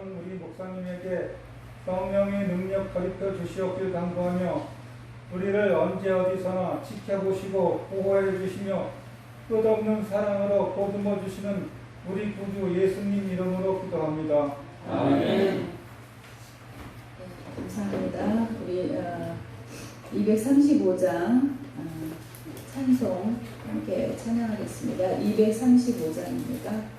우리 목사님에게 성령의 능력 가르쳐 주시옵길 간구하며 우리를 언제 어디서나 지켜보시고 보호해 주시며 끝없는 사랑으로 보듬어 주시는 우리 구주 예수님 이름으로 기도합니다. 아멘. 네, 감사합니다. 우리 235장 찬송 함께 찬양하겠습니다. 235장입니다.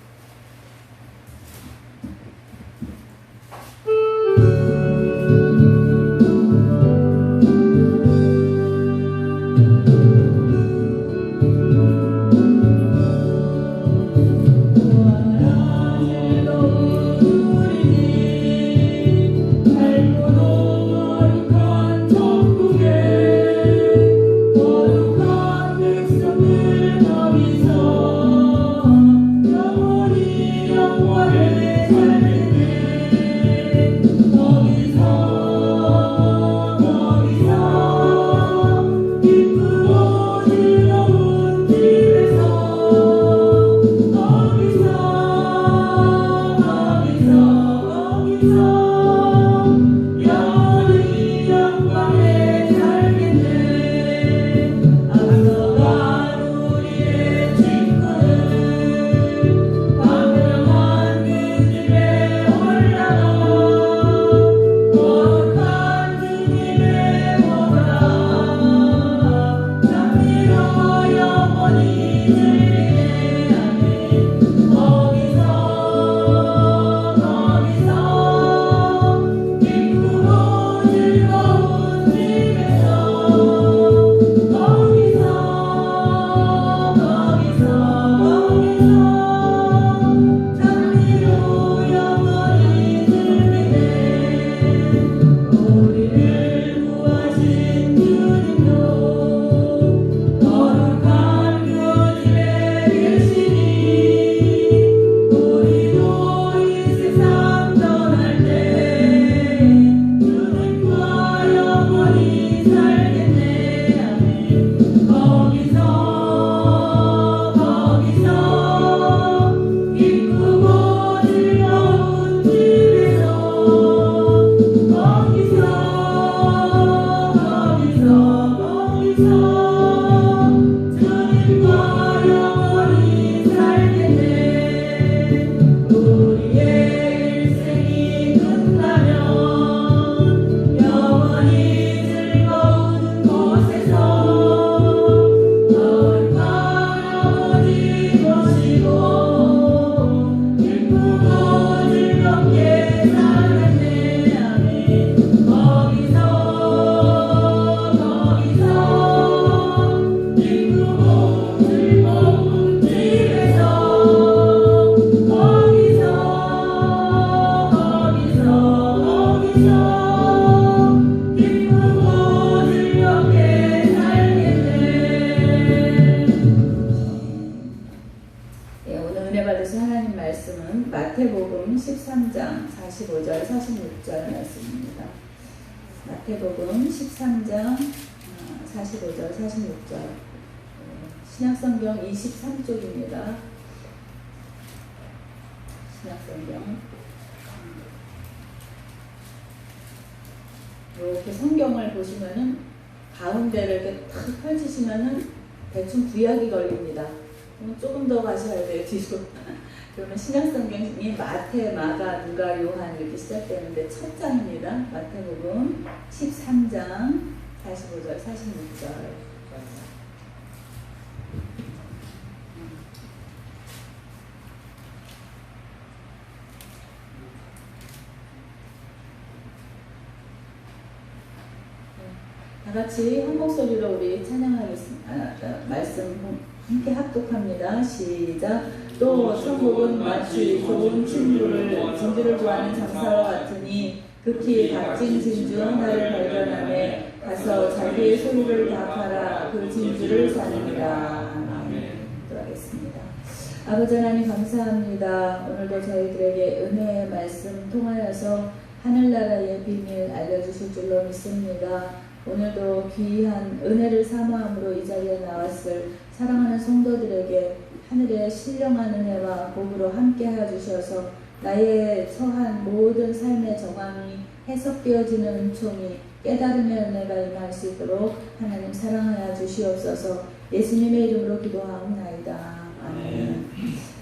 마태복음 13장 45절 46절 말씀입니다. 마태복음 13장 45절 46절 신약성경 23쪽입니다. 신약성경 이렇게 성경을 보시면은 가운데를 이렇게 탁 펼치시면은 대충 구약이 걸립니다. 조금 더 가셔야 돼요. 뒤로. 그러면 신약성경이 마태, 마가, 누가, 요한 이렇게 시작되는데 첫 장입니다. 마태복음 13장 45절, 46절. 다 같이 한 목소리로 우리 찬양하겠습니다. 말씀 함께 합독합니다. 시작. 또 천국은 마치 좋은 진주를 구하는 장사와 같으니 극히 값진 진주 하나를 발견하며 가서 자기의 소유를 다 팔아 그 진주를 사느니라. 아멘. 기도하겠습니다. 아버지 하나님 감사합니다. 오늘도 저희들에게 은혜의 말씀 통하여서 하늘나라의 비밀 알려주실 줄로 믿습니다. 오늘도 귀한 은혜를 사모함으로 이 자리에 나왔을 사랑하는 성도들에게 하늘의 신령한 은혜와 복으로 함께하여 주셔서 나의 처한 모든 삶의 정황이 해석되어지는 은총이 깨달음의 은혜가 임할 수 있도록 하나님 사랑하여 주시옵소서. 예수님의 이름으로 기도하옵나이다. 아멘.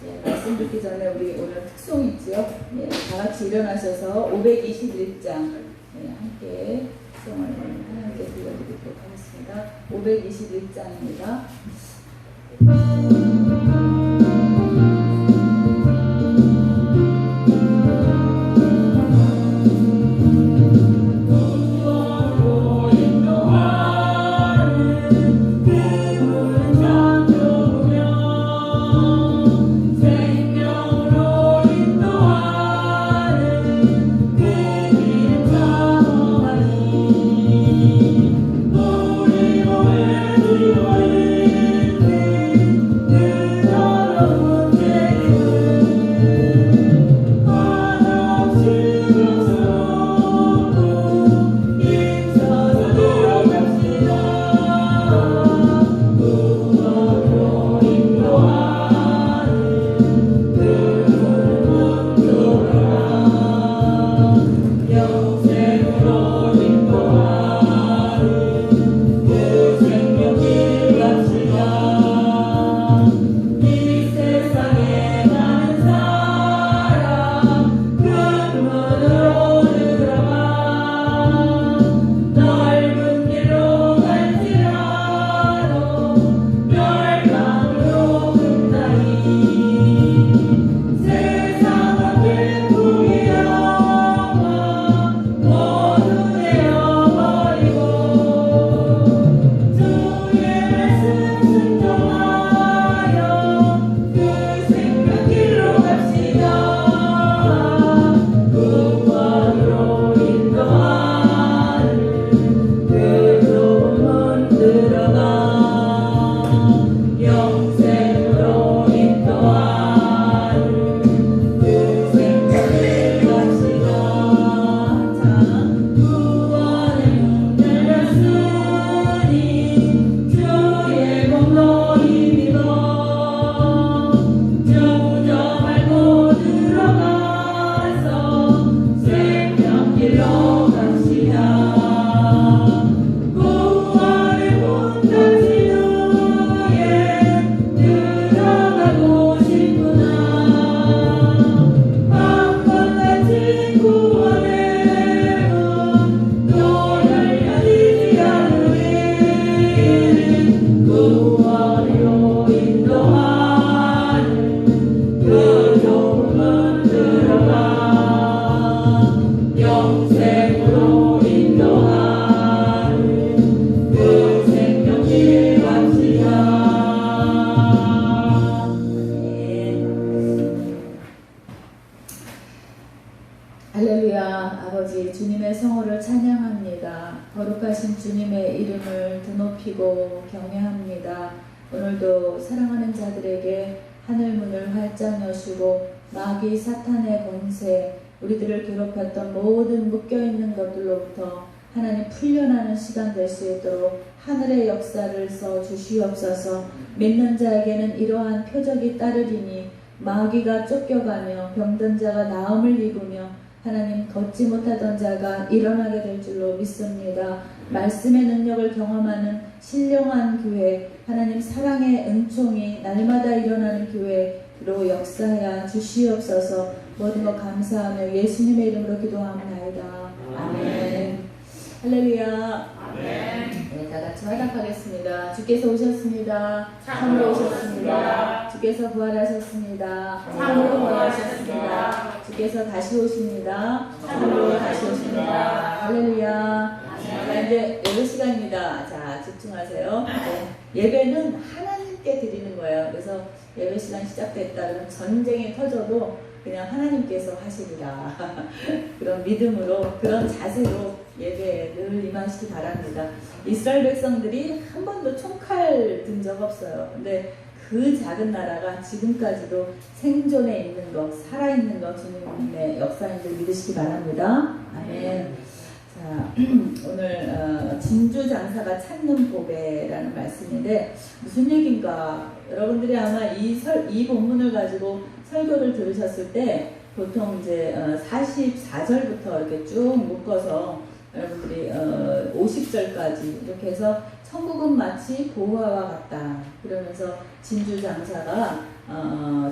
예, 말씀 듣기 전에 우리 오늘 특송 있지요? 예, 다 같이 일어나셔서 521장 예, 함께 특송을 하나님께 들려드리도록 하겠습니다. 521장입니다. 할렐루야. 아버지 주님의 성호를 찬양합니다. 거룩하신 주님의 이름을 드높이고 경외합니다. 오늘도 사랑하는 자들에게 하늘문을 활짝 여시고 마귀 사탄의 권세, 우리들을 괴롭혔던 모든 묶여있는 것들로부터 하나님 풀려나는 시간 될 수 있도록 하늘의 역사를 써 주시옵소서. 믿는 자에게는 이러한 표적이 따르리니 마귀가 쫓겨가며 병든 자가 나음을 입으며 하나님 걷지 못하던 자가 일어나게 될 줄로 믿습니다. 말씀의 능력을 경험하는 신령한 교회, 하나님 사랑의 은총이 날마다 일어나는 교회로 역사하여 주시옵소서. 모든 것 감사하며 예수님의 이름으로 기도합나이다. 아멘. 할렐루야. 아멘. 네, 다 같이 화답하겠습니다. 주께서 오셨습니다. 참으로 오셨습니다. 주께서 부활하셨습니다. 참으로 부활하셨습니다. 주께서 다시 오십니다. 참으로 다시 오십니다. 할렐루야. 자, 이제 예배 시간입니다. 자, 집중하세요. 네, 예배는 하나님께 드리는 거예요. 그래서 예배 시간 시작됐다 그러면 전쟁이 터져도 그냥 하나님께서 하시리라. 그런 믿음으로, 그런 자세로 예배에 늘 임하시기 바랍니다. 이스라엘 백성들이 한 번도 총칼 든 적 없어요. 근데 그 작은 나라가 지금까지도 생존해 있는 것, 살아있는 것 주님의 역사인 줄 믿으시기 바랍니다. 아멘. 자, 오늘 진주 장사가 찾는 보배라는 말씀인데 무슨 얘기인가? 여러분들이 아마 이 본문을 가지고 설교를 들으셨을 때 보통 이제 44절부터 이렇게 쭉 묶어서 여러분들이 50절까지 이렇게 해서 천국은 마치 보화와 같다. 그러면서 진주 장사가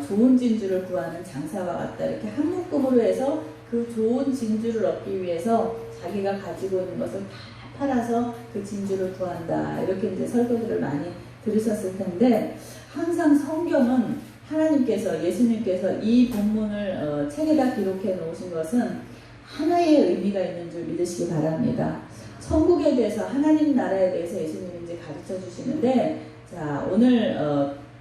좋은 진주를 구하는 장사와 같다. 이렇게 한 묶음으로 해서 그 좋은 진주를 얻기 위해서 자기가 가지고 있는 것을 다 팔아서 그 진주를 구한다. 이렇게 이제 설교들을 많이 들으셨을 텐데, 항상 성경은 하나님께서, 예수님께서 이 본문을 책에다 기록해 놓으신 것은 하나의 의미가 있는 줄 믿으시기 바랍니다. 천국에 대해서, 하나님 나라에 대해서 예수님이 이제 가르쳐 주시는데, 자, 오늘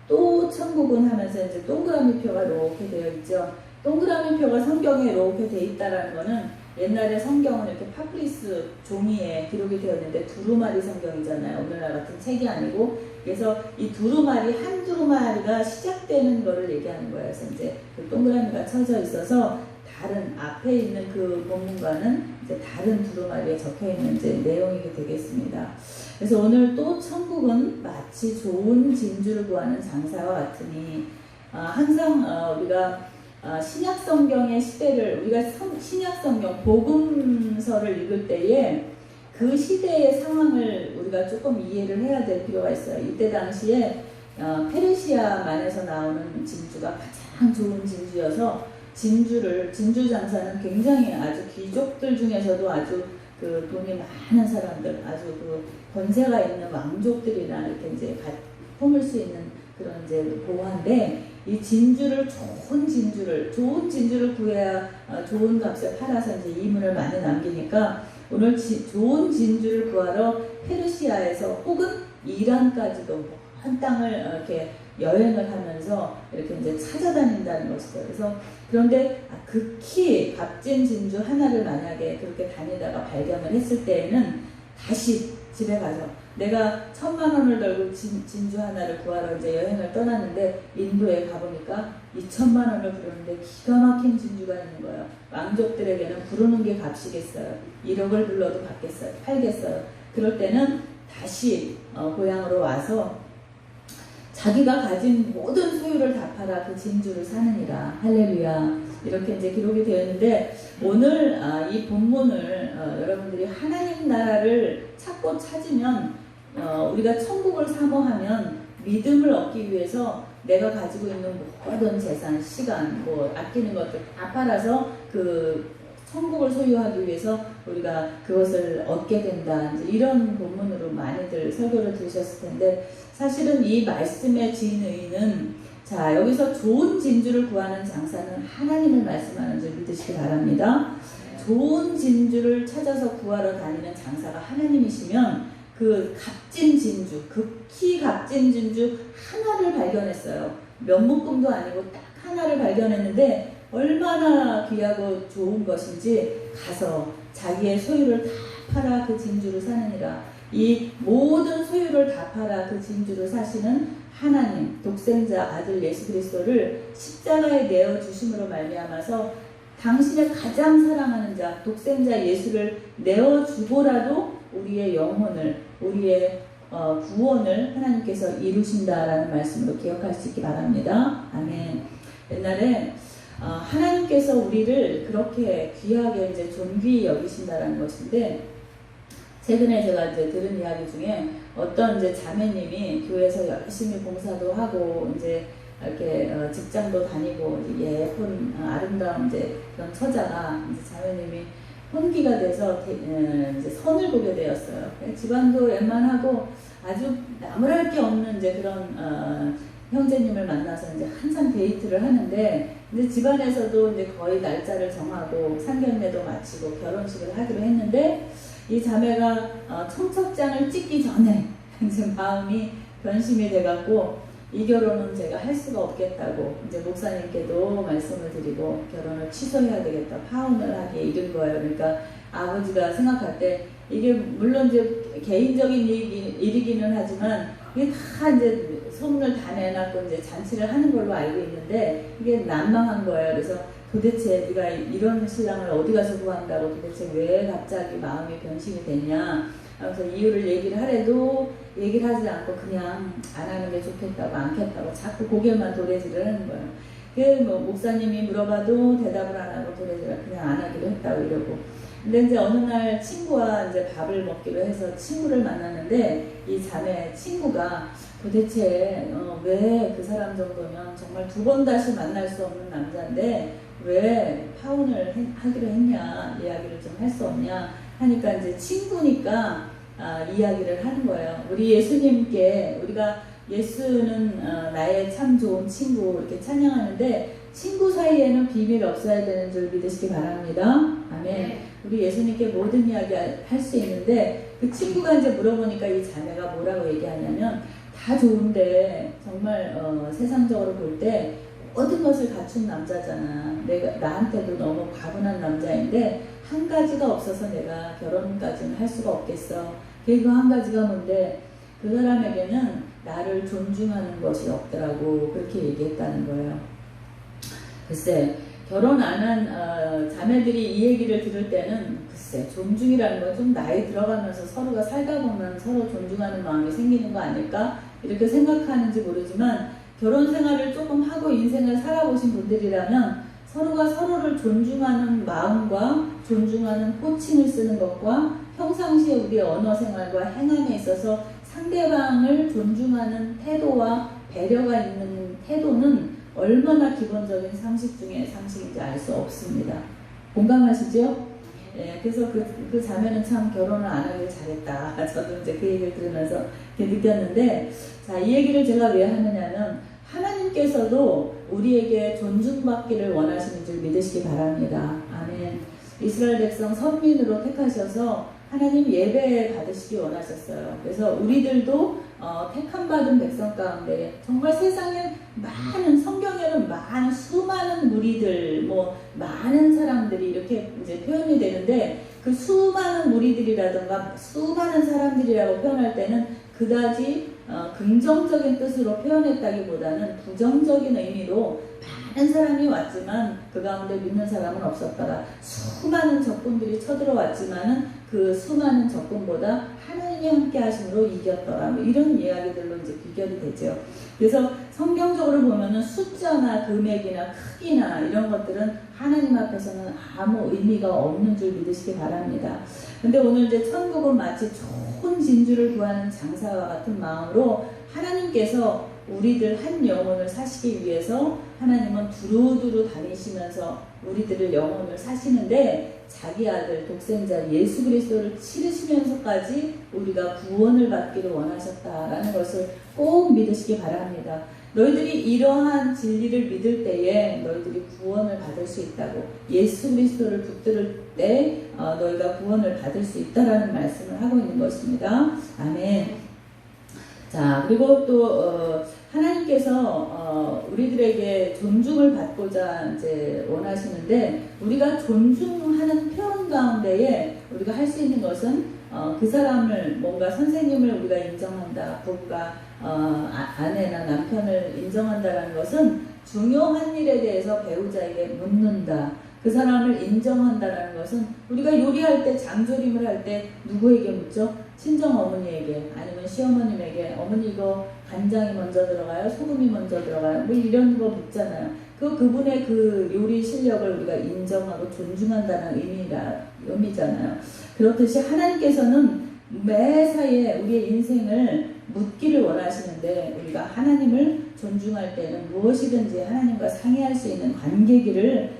또 천국은 하면서 이제 동그라미 표가 이렇게 되어 있죠. 동그라미 표가 성경에 이렇게 되어 있다라는 거는, 옛날에 성경은 이렇게 파피루스 종이에 기록이 되었는데 두루마리 성경이잖아요. 오늘날 같은 책이 아니고. 그래서 이 두루마리, 한 두루마리가 시작되는 거를 얘기하는 거예요. 그래서 이제 그 동그라미가 쳐져 있어서 다른 앞에 있는 그 본문과는 이제 다른 두루마리에 적혀 있는 이제 내용이 되겠습니다. 그래서 오늘 또 천국은 마치 좋은 진주를 구하는 장사와 같으니, 항상 우리가 신약 성경의 시대를, 우리가 신약 성경 복음서를 읽을 때에 그 시대의 상황을 우리가 조금 이해를 해야 될 필요가 있어요. 이때 당시에 페르시아만에서 나오는 진주가 가장 좋은 진주여서 진주 장사는 굉장히 아주 귀족들 중에서도 아주 그 돈이 많은 사람들, 아주 그 권세가 있는 왕족들이나 이렇게 이제 품을 수 있는 그런 이제 보화인데, 이 진주를, 좋은 진주를 구해야 좋은 값에 팔아서 이제 이문을 많이 남기니까, 오늘 좋은 진주를 구하러 페르시아에서 혹은 이란까지도 먼 땅을 이렇게 여행을 하면서 이렇게 이제 찾아다닌다는 것이죠. 그래서 그런데 극히 값진 진주 하나를 만약에 그렇게 다니다가 발견을 했을 때에는 다시 집에 가서, 내가 10,000,000원을 들고 진주 하나를 구하러 이제 여행을 떠났는데 인도에 가보니까 20,000,000원을 부르는데 기가 막힌 진주가 있는 거예요. 왕족들에게는 부르는 게 값이겠어요. 1억을 불러도 팔겠어요. 그럴 때는 다시 고향으로 와서 자기가 가진 모든 소유를 다 팔아 그 진주를 사느니라. 할렐루야. 이렇게 이제 기록이 되어 있는데, 오늘 이 본문을 여러분들이 하나님 나라를 찾고 찾으면, 우리가 천국을 사모하면 믿음을 얻기 위해서 내가 가지고 있는 모든 재산, 시간, 아끼는 것들 다 팔아서 그 천국을 소유하기 위해서 우리가 그것을 얻게 된다. 이제 이런 본문으로 많이들 설교를 들으셨을 텐데, 사실은 이 말씀의 진의는, 자, 여기서 좋은 진주를 구하는 장사는 하나님을 말씀하는 줄 믿으시기 바랍니다. 좋은 진주를 찾아서 구하러 다니는 장사가 하나님이시면, 그 값진 진주, 극히 값진 진주 하나를 발견했어요. 몇 묶음도 아니고 딱 하나를 발견했는데 얼마나 귀하고 좋은 것인지 가서 자기의 소유를 다 팔아 그 진주를 사느니라. 이 모든 소유를 다 팔아 그 진주를 사시는 하나님, 독생자 아들 예수 그리스도를 십자가에 내어주심으로 말미암아서 당신의 가장 사랑하는 자, 독생자 예수를 내어주고라도 우리의 영혼을, 우리의 구원을 하나님께서 이루신다라는 말씀으로 기억할 수 있기 바랍니다. 아멘. 옛날에 하나님께서 우리를 그렇게 귀하게 이제 존귀히 여기신다라는 것인데, 최근에 제가 이제 들은 이야기 중에 어떤 이제 자매님이 교회에서 열심히 봉사도 하고 이제 이렇게 직장도 다니고 이제 예쁜 아름다운 이제 그런 처자가 이제 자매님이 혼기가 돼서 이제 선을 보게 되었어요. 집안도 웬만하고 아주 나무랄 게 없는 이제 그런 형제님을 만나서 이제 한참 데이트를 하는데, 이제 집안에서도 이제 거의 날짜를 정하고 상견례도 마치고 결혼식을 하기로 했는데, 이 자매가 청첩장을 찍기 전에 이제 마음이 변심이 돼갖고, 이 결혼은 제가 할 수가 없겠다고 이제 목사님께도 말씀을 드리고 결혼을 취소해야 되겠다, 파혼을 하기에 이른 거예요. 그러니까 아버지가 생각할 때 이게 물론 이제 개인적인 일이기는 하지만 이게 다 이제 소문을 다 내놨고 이제 잔치를 하는 걸로 알고 있는데 이게 난망한 거예요. 그래서 도대체 네가 이런 신랑을 어디 가서 구한다고, 도대체 왜 갑자기 마음이 변심이 됐냐. 그래서 이유를 얘기를 하래도 얘기를 하지 않고 그냥 안 하는 게 좋겠다고, 않겠다고 자꾸 고개만 도래질을 하는 거예요. 뭐 목사님이 물어봐도 대답을 안 하고 도래지가 그냥 안 하기로 했다고 이러고. 근데 이제 어느 날 친구와 이제 밥을 먹기로 해서 친구를 만났는데 이 자매 친구가 도대체 왜 그 사람 정도면 정말 두 번 다시 만날 수 없는 남자인데 왜 파혼을 하기로 했냐, 이야기를 좀 할 수 없냐 하니까 이제 친구니까 이야기를 하는 거예요. 우리 예수님께 우리가 예수는 나의 참 좋은 친구 이렇게 찬양하는데 친구 사이에는 비밀 없어야 되는 줄 믿으시기 바랍니다. 아멘. 우리 예수님께 모든 이야기 할 수 있는데 그 친구가 이제 물어보니까 이 자매가 뭐라고 얘기하냐면 다 좋은데 정말 세상적으로 볼 때 모든 것을 갖춘 남자잖아. 나한테도 너무 과분한 남자인데 한 가지가 없어서 내가 결혼까지는 할 수가 없겠어. 그 한 가지가 뭔데 그 사람에게는 나를 존중하는 것이 없더라고. 그렇게 얘기했다는 거예요. 글쎄 결혼 안 한 자매들이 이 얘기를 들을 때는 글쎄 존중이라는 건 좀 나이 들어가면서 서로가 살다 보면 서로 존중하는 마음이 생기는 거 아닐까 이렇게 생각하는지 모르지만 결혼 생활을 조금 하고 인생을 살아보신 분들이라면 서로가 서로를 존중하는 마음과 존중하는 호칭을 쓰는 것과 평상시에 우리의 언어 생활과 행함에 있어서 상대방을 존중하는 태도와 배려가 있는 태도는 얼마나 기본적인 상식 중에 상식인지 알 수 없습니다. 공감하시죠? 예, 그래서 그 자매는 참 결혼을 안 하길 잘했다. 저도 이제 그 얘기를 들으면서 이렇게 느꼈는데, 자, 이 얘기를 제가 왜 하느냐면, 하나님께서도 우리에게 존중받기를 원하시는 줄 믿으시기 바랍니다. 아멘. 이스라엘 백성 선민으로 택하셔서 하나님 예배 받으시기 원하셨어요. 그래서 우리들도 택함받은 백성 가운데 정말 세상에 많은 성경에는 많은 수많은 무리들 많은 사람들이 이렇게 이제 표현이 되는데 그 수많은 무리들이라든가 수많은 사람들이라고 표현할 때는 그다지 긍정적인 뜻으로 표현했다기보다는 부정적인 의미로 많은 사람이 왔지만 그 가운데 믿는 사람은 없었다가 수많은 적군들이 쳐들어왔지만은 그 수많은 적군보다 하나님이 함께 하심으로 이겼더라. 이런 이야기들로 이제 비결이 되죠. 그래서 성경적으로 보면은 숫자나 금액이나 크기나 이런 것들은 하나님 앞에서는 아무 의미가 없는 줄 믿으시기 바랍니다. 근데 오늘 이제 천국은 마치 좋은 진주를 구하는 장사와 같은 마음으로 하나님께서 우리들 한 영혼을 사시기 위해서 하나님은 두루두루 다니시면서 우리들을 영혼을 사시는데 자기 아들 독생자 예수 그리스도를 치르시면서까지 우리가 구원을 받기를 원하셨다라는 것을 꼭 믿으시기 바랍니다. 너희들이 이러한 진리를 믿을 때에 너희들이 구원을 받을 수 있다고, 예수 그리스도를 붙들 때 너희가 구원을 받을 수 있다라는 말씀을 하고 있는 것입니다. 아멘. 자, 그리고 또 하나님께서 우리들에게 존중을 받고자 이제 원하시는데 우리가 존중하는 표현 가운데에 우리가 할 수 있는 것은 그 사람을 뭔가 선생님을 우리가 인정한다, 부부가 아내나 남편을 인정한다라는 것은 중요한 일에 대해서 배우자에게 묻는다. 그 사람을 인정한다라는 것은 우리가 요리할 때 장조림을 할 때 누구에게 묻죠? 친정 어머니에게 아니면 시어머님에게 어머니 이거 간장이 먼저 들어가요? 소금이 먼저 들어가요? 뭐 이런 거 묻잖아요. 그분의 그 요리 실력을 우리가 인정하고 존중한다는 의미잖아요. 그렇듯이 하나님께서는 매사에 우리의 인생을 묻기를 원하시는데 우리가 하나님을 존중할 때는 무엇이든지 하나님과 상의할 수 있는 관계를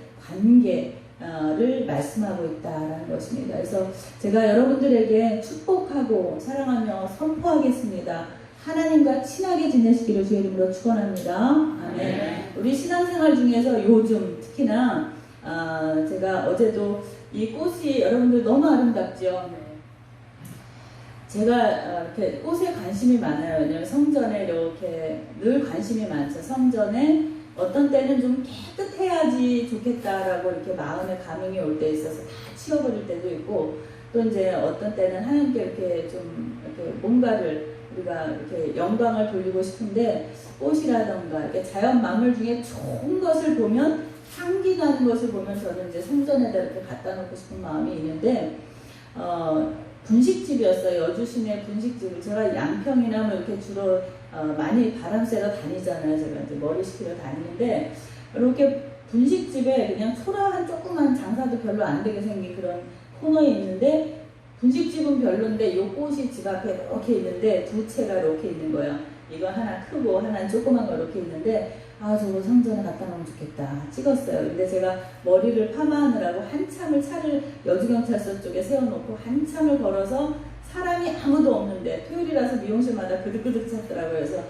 말씀하고 있다라는 것입니다. 그래서 제가 여러분들에게 축복하고 사랑하며 선포하겠습니다. 하나님과 친하게 지내시기를 주의 이름으로 축원합니다. 아멘. 우리 신앙생활 중에서 요즘 특히나 제가 어제도 이 꽃이 여러분들 너무 아름답죠. 제가 이렇게 꽃에 관심이 많아요. 왜냐면 성전에 이렇게 늘 관심이 많죠. 성전에 어떤 때는 좀 깨끗해야지 좋겠다라고 이렇게 마음에 감흥이 올 때 있어서 다 치워버릴 때도 있고, 또 이제 어떤 때는 하나님께 이렇게 좀 이렇게 뭔가를 우리가 이렇게 영광을 돌리고 싶은데 꽃이라던가 이렇게 자연 만물 중에 좋은 것을 보면, 향기 나는 것을 보면 저는 이제 성전에다 이렇게 갖다 놓고 싶은 마음이 있는데 분식집이었어요. 여주 시내 분식집을 제가 양평이나 뭐 이렇게 주로 많이 바람 쐬러 다니잖아요. 제가 이제 머리 식히러 다니는데 이렇게 분식집에 그냥 초라한 조그만 장사도 별로 안 되게 생긴 그런 코너에 있는데, 분식집은 별론데 요 꽃이 집 앞에 이렇게 있는데 두 채가 이렇게 있는 거예요. 이거 하나 크고 하나 조그만 거 이렇게 있는데, 아 저거 성전에 갖다 놓으면 좋겠다 찍었어요. 근데 제가 머리를 파마하느라고 한참을 차를 여주경찰서 쪽에 세워놓고 한참을 걸어서, 사람이 아무도 없는데, 토요일이라서 미용실마다 그득그득 찾더라고요. 그래서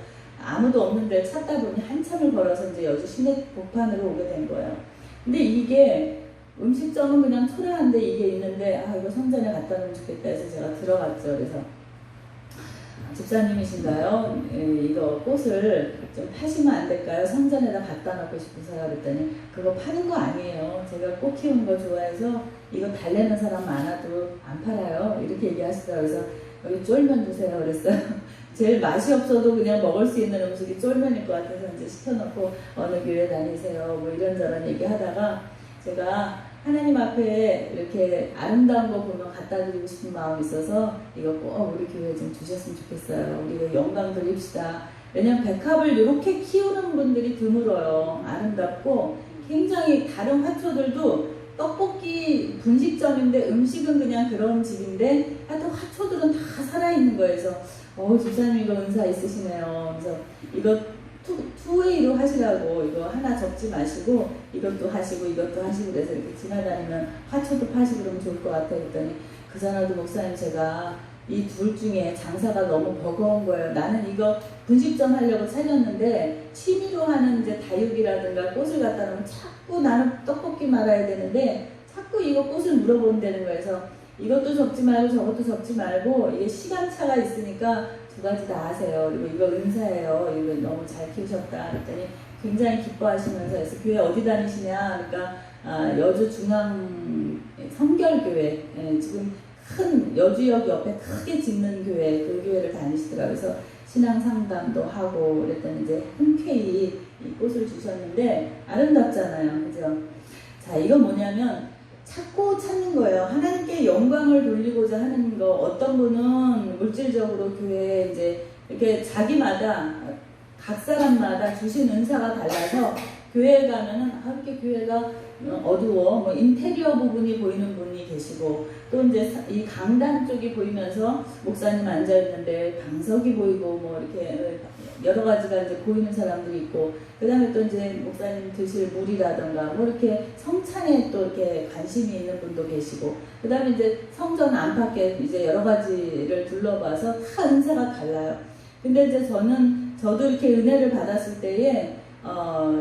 아무도 없는데 찾다 보니 한참을 걸어서 이제 여주 시내 복판으로 오게 된 거예요. 근데 이게 음식점은 그냥 초라한데 이게 있는데, 아 이거 성전에 갖다 놓으면 좋겠다 해서 제가 들어갔죠. 그래서 집사님이신가요? 이거 꽃을 좀 파시면 안 될까요? 성전에다 갖다 놓고 싶으세요? 그랬더니 그거 파는 거 아니에요. 제가 꽃 키우는 거 좋아해서 이거 달래는 사람 많아도 안 팔아요. 이렇게 얘기하시더라고요. 그래서 여기 쫄면 주세요. 그랬어요. 제일 맛이 없어도 그냥 먹을 수 있는 음식이 쫄면일 것 같아서 이제 시켜놓고 어느 교회 다니세요? 뭐 이런저런 얘기하다가, 제가 하나님 앞에 이렇게 아름다운 거 보면 갖다 드리고 싶은 마음이 있어서 이거 꼭 우리 교회에 좀 주셨으면 좋겠어요. 우리가 영광 드립시다. 왜냐면 백합을 이렇게 키우는 분들이 드물어요. 아름답고 굉장히, 다른 화초들도 떡볶이 분식점인데 음식은 그냥 그런 집인데 하여튼 화초들은 다 살아있는 거예요. 그래서 집사님 이거 은사 있으시네요. 그래서 이거 투웨이로 하시라고, 이거 하나 접지 마시고 이것도 하시고 이것도 하시고, 그래서 이렇게 지나다니면 화초도 파시고 그러면 좋을 것 같아요. 그랬더니 그 전화도 목사님, 제가 이 둘 중에 장사가 너무 버거운 거예요. 나는 이거 분식점 하려고 차렸는데 취미로 하는 이제 다육이라든가 꽃을 갖다 놓으면 자꾸 나는 떡볶이 말아야 되는데 자꾸 이거 꽃을 물어본다는 거예요. 그래서 이것도 접지 말고 저것도 접지 말고, 이게 시간차가 있으니까 두 가지 다 하세요. 그리고 이거 은사예요. 이거 너무 잘 키우셨다. 그랬더니 굉장히 기뻐하시면서, 해서 교회 어디 다니시냐? 그러니까 여주 중앙 성결교회, 지금 큰 여주역 옆에 크게 짓는 교회, 그 교회를 다니시더라고요. 그래서 신앙 상담도 하고 그랬더니 이제 흔쾌히 이 꽃을 주셨는데 아름답잖아요. 그죠? 자, 이건 뭐냐면 찾고 찾는 거예요. 하나님께 영광을 돌리고자 하는 거. 어떤 분은 물질적으로 교회에 이제 이렇게 자기마다, 각 사람마다 주신 은사가 달라서 교회에 가면은 이렇게 교회가 어두워, 뭐 인테리어 부분이 보이는 분이 계시고, 또 이제 이 강단 쪽이 보이면서 목사님 앉아 있는데 방석이 보이고, 뭐 이렇게 여러 가지가 이제 보이는 사람도 있고, 그 다음에 또 이제 목사님 드실 물이라던가 뭐 이렇게 성찬에 또 이렇게 관심이 있는 분도 계시고, 그 다음에 이제 성전 안팎에 이제 여러 가지를 둘러봐서 다 은사가 달라요. 근데 이제 저도 이렇게 은혜를 받았을 때에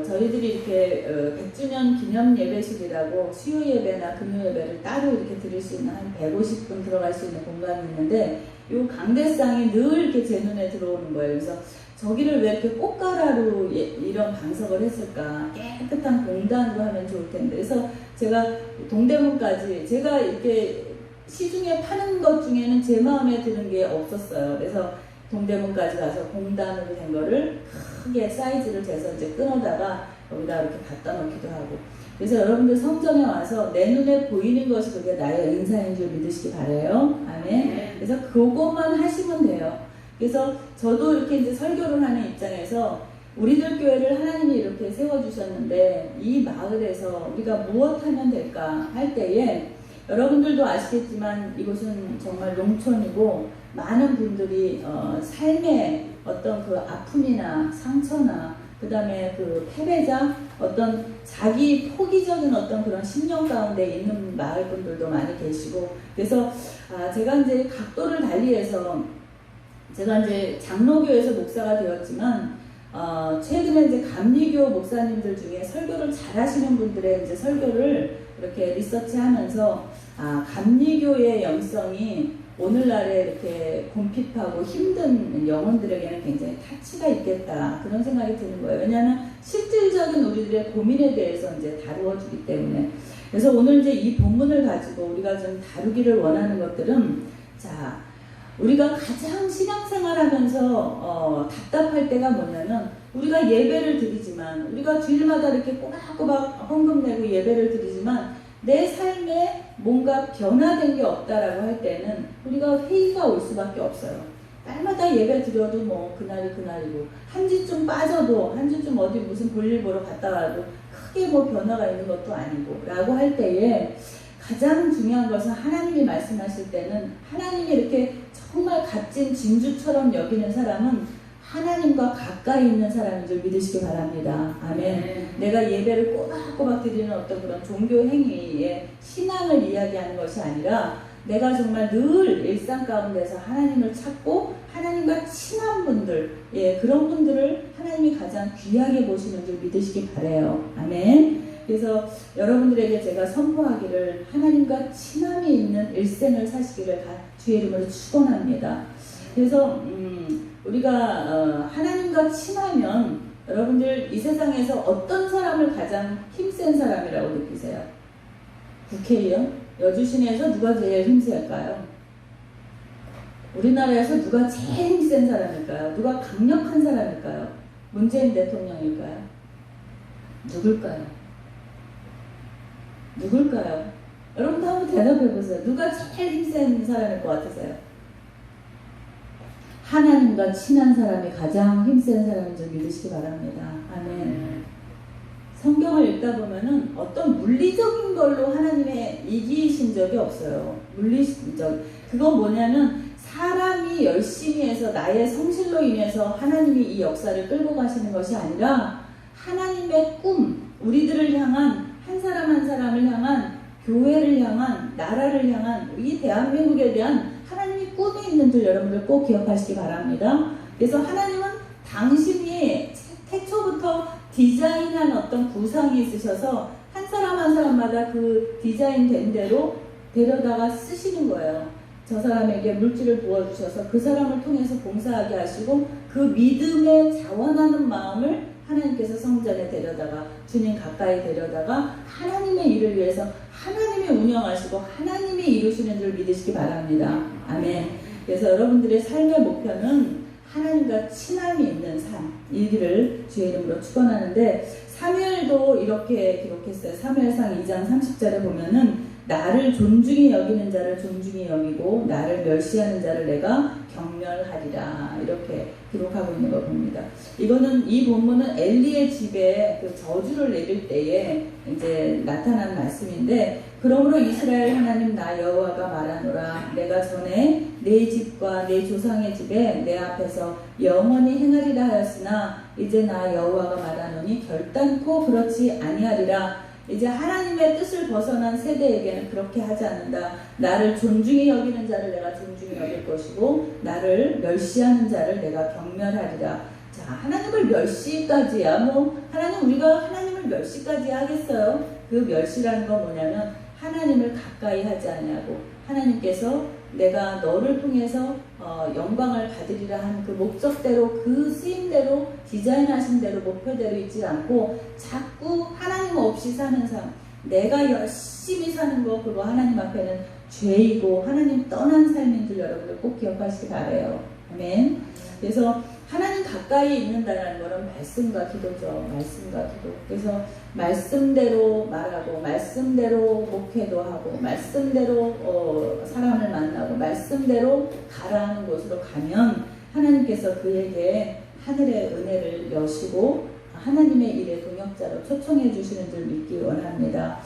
저희들이 이렇게 100주년 기념 예배실이라고 수요 예배나 금요 예배를 따로 이렇게 드릴 수 있는 한 150분 들어갈 수 있는 공간이 있는데, 이 강대상이 늘 이렇게 제 눈에 들어오는 거예요. 그래서 저기를 왜 이렇게 꽃가루로 이런 방석을 했을까? 깨끗한 공단으로 하면 좋을 텐데. 그래서 제가 동대문까지, 제가 이렇게 시중에 파는 것 중에는 제 마음에 드는 게 없었어요. 그래서 동대문까지 가서 공단으로 된 거를 크게 사이즈를 재서 이제 끊어다가 여기다 이렇게 갖다 놓기도 하고. 그래서 여러분들 성전에 와서 내 눈에 보이는 것이 그게 나의 은사인 줄 믿으시기 바라요. 아멘. 그래서 그것만 하시면 돼요. 그래서 저도 이렇게 이제 설교를 하는 입장에서 우리들 교회를 하나님이 이렇게 세워주셨는데, 이 마을에서 우리가 무엇 하면 될까 할 때에, 여러분들도 아시겠지만 이곳은 정말 농촌이고 많은 분들이 삶의 어떤 그 아픔이나 상처나 그 다음에 그 패배자, 어떤 자기 포기적인 어떤 그런 심령 가운데 있는 마을 분들도 많이 계시고, 그래서 제가 이제 각도를 달리해서, 제가 이제 장로교에서 목사가 되었지만 최근에 이제 감리교 목사님들 중에 설교를 잘하시는 분들의 이제 설교를 이렇게 리서치하면서 감리교의 영성이 오늘날에 이렇게 곰핍하고 힘든 영혼들에게는 굉장히 가치가 있겠다, 그런 생각이 드는 거예요. 왜냐하면 실질적인 우리들의 고민에 대해서 이제 다루어 주기 때문에. 그래서 오늘 이제 이 본문을 가지고 우리가 좀 다루기를 원하는 것들은, 자, 우리가 가장 신앙생활 하면서 답답할 때가 뭐냐면, 우리가 예배를 드리지만, 우리가 주일마다 이렇게 꼬박꼬박 헌금 내고 예배를 드리지만 내 삶에 뭔가 변화된 게 없다라고 할 때는 우리가 회의가 올 수밖에 없어요. 날마다 예배 드려도 뭐 그날이 그날이고, 한 주쯤 빠져도, 한 주쯤 어디 무슨 볼일 보러 갔다 와도 크게 뭐 변화가 있는 것도 아니고 라고 할 때에 가장 중요한 것은 하나님이 말씀하실 때는 하나님이 이렇게 정말 값진 진주처럼 여기는 사람은 하나님과 가까이 있는 사람인 줄 믿으시기 바랍니다. 아멘. 내가 예배를 꼬박꼬박 드리는 어떤 그런 종교 행위의 신앙을 이야기하는 것이 아니라 내가 정말 늘 일상 가운데서 하나님을 찾고 하나님과 친한 분들, 그런 분들을 하나님이 가장 귀하게 보시는 줄 믿으시기 바라요. 아멘. 그래서 여러분들에게 제가 선포하기를 하나님과 친함이 있는 일생을 사시기를 주의 이름으로 축원합니다. 그래서 우리가 하나님과 친하면 여러분들 이 세상에서 어떤 사람을 가장 힘센 사람이라고 느끼세요? 국회의원? 여주시내에서 누가 제일 힘셀까요? 우리나라에서 누가 제일 힘센 사람일까요? 누가 강력한 사람일까요? 문재인 대통령일까요? 누굴까요? 누굴까요? 여러분도 한번 대답해보세요. 누가 제일 힘센 사람일 것 같으세요? 하나님과 친한 사람이 가장 힘센 사람인 줄 믿으시기 바랍니다. 아멘. 성경을 읽다 보면은 어떤 물리적인 걸로 하나님의 이기신 적이 없어요. 물리적. 그건 뭐냐면 사람이 열심히 해서 나의 성실로 인해서 하나님이 이 역사를 끌고 가시는 것이 아니라 하나님의 꿈, 우리들을 향한 한 사람 한 사람을 향한 교회를 향한 나라를 향한 이 대한민국에 대한 하나님이 꿈이 있는 줄 여러분들 꼭 기억하시기 바랍니다. 그래서 하나님은 당신이 태초부터 디자인한 어떤 구상이 있으셔서 한 사람 한 사람마다 그 디자인된 대로 데려다가 쓰시는 거예요. 저 사람에게 물질을 부어주셔서 그 사람을 통해서 봉사하게 하시고 그 믿음에 자원하는 마음을 하나님께서 성전에 데려다가 주님 가까이 데려다가 하나님의 일을 위해서 하나님이 운영하시고 하나님이 이루시는 줄 믿으시기 바랍니다. 아멘. 그래서 여러분들의 삶의 목표는 하나님과 친함이 있는 삶, 이기를 주의 이름으로 축원하는데 사무엘도 이렇게 기록했어요. 사무엘상 2장 30절에 보면은 나를 존중히 여기는 자를 존중히 여기고 나를 멸시하는 자를 내가 경멸하리라 이렇게 기록하고 있는 걸 봅니다. 이거는 이 본문은 엘리의 집에 그 저주를 내릴 때에 이제 나타난 말씀인데 그러므로 이스라엘 하나님 나 여호와가 말하노라 내가 전에 내 집과 내 조상의 집에 내 앞에서 영원히 행하리라 하였으나 이제 나 여호와가 말하노니 결단코 그렇지 아니하리라. 이제 하나님의 뜻을 벗어난 세대에게는 그렇게 하지 않는다. 나를 존중히 여기는 자를 내가 존중히 여길 것이고 나를 멸시하는 자를 내가 경멸하리라. 자, 하나님을 멸시까지야 하나님 우리가 하나님을 멸시까지 하겠어요? 그 멸시라는 건 뭐냐면 하나님을 가까이 하지 않냐고 하나님께서 내가 너를 통해서 영광을 받으리라 한 그 목적대로 그 쓰임대로 디자인하신 대로 목표대로 있지 않고 자꾸 하나님 없이 사는 삶 내가 열심히 사는 거 그거 하나님 앞에는 죄이고 하나님 떠난 삶인 줄 여러분들 꼭 기억하시기 바라요. 아멘. 그래서 하나님 가까이 있는다는 것은 말씀과 기도죠. 말씀과 기도. 그래서 말씀대로 말하고 말씀대로 목회도 하고 말씀대로 사람을 만나고 말씀대로 가라는 곳으로 가면 하나님께서 그에게 하늘의 은혜를 여시고 하나님의 일의 동역자로 초청해 주시는 줄 믿기 원합니다.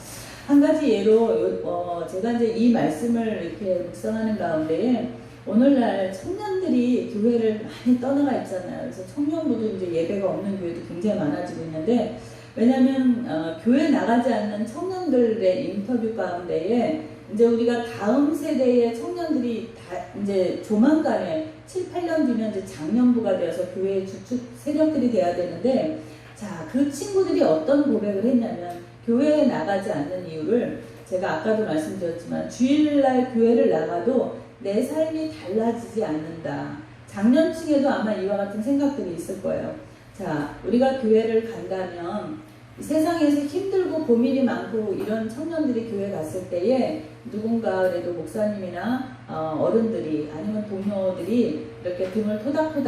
한 가지 예로 제가 이제 이 말씀을 이렇게 묵상하는 가운데에 오늘날 청년들이 교회를 많이 떠나가 있잖아요. 그래서 청년부도 이제 예배가 없는 교회도 굉장히 많아지고 있는데 왜냐하면 교회 나가지 않는 청년들의 인터뷰 가운데에 이제 우리가 다음 세대의 청년들이 다 이제 조만간에 7, 8년 뒤면 이제 장년부가 되어서 교회의 주축 세력들이 돼야 되는데 자, 그 친구들이 어떤 고백을 했냐면 교회에 나가지 않는 이유를 제가 아까도 말씀드렸지만 주일날 교회를 나가도 내 삶이 달라지지 않는다. 장년층에도 아마 이와 같은 생각들이 있을 거예요. 자, 우리가 교회를 간다면 세상에서 힘들고 고민이 많고 이런 청년들이 교회 갔을 때에 누군가 그래도 목사님이나 어른들이 아니면 동료들이 이렇게 등을 토닥토닥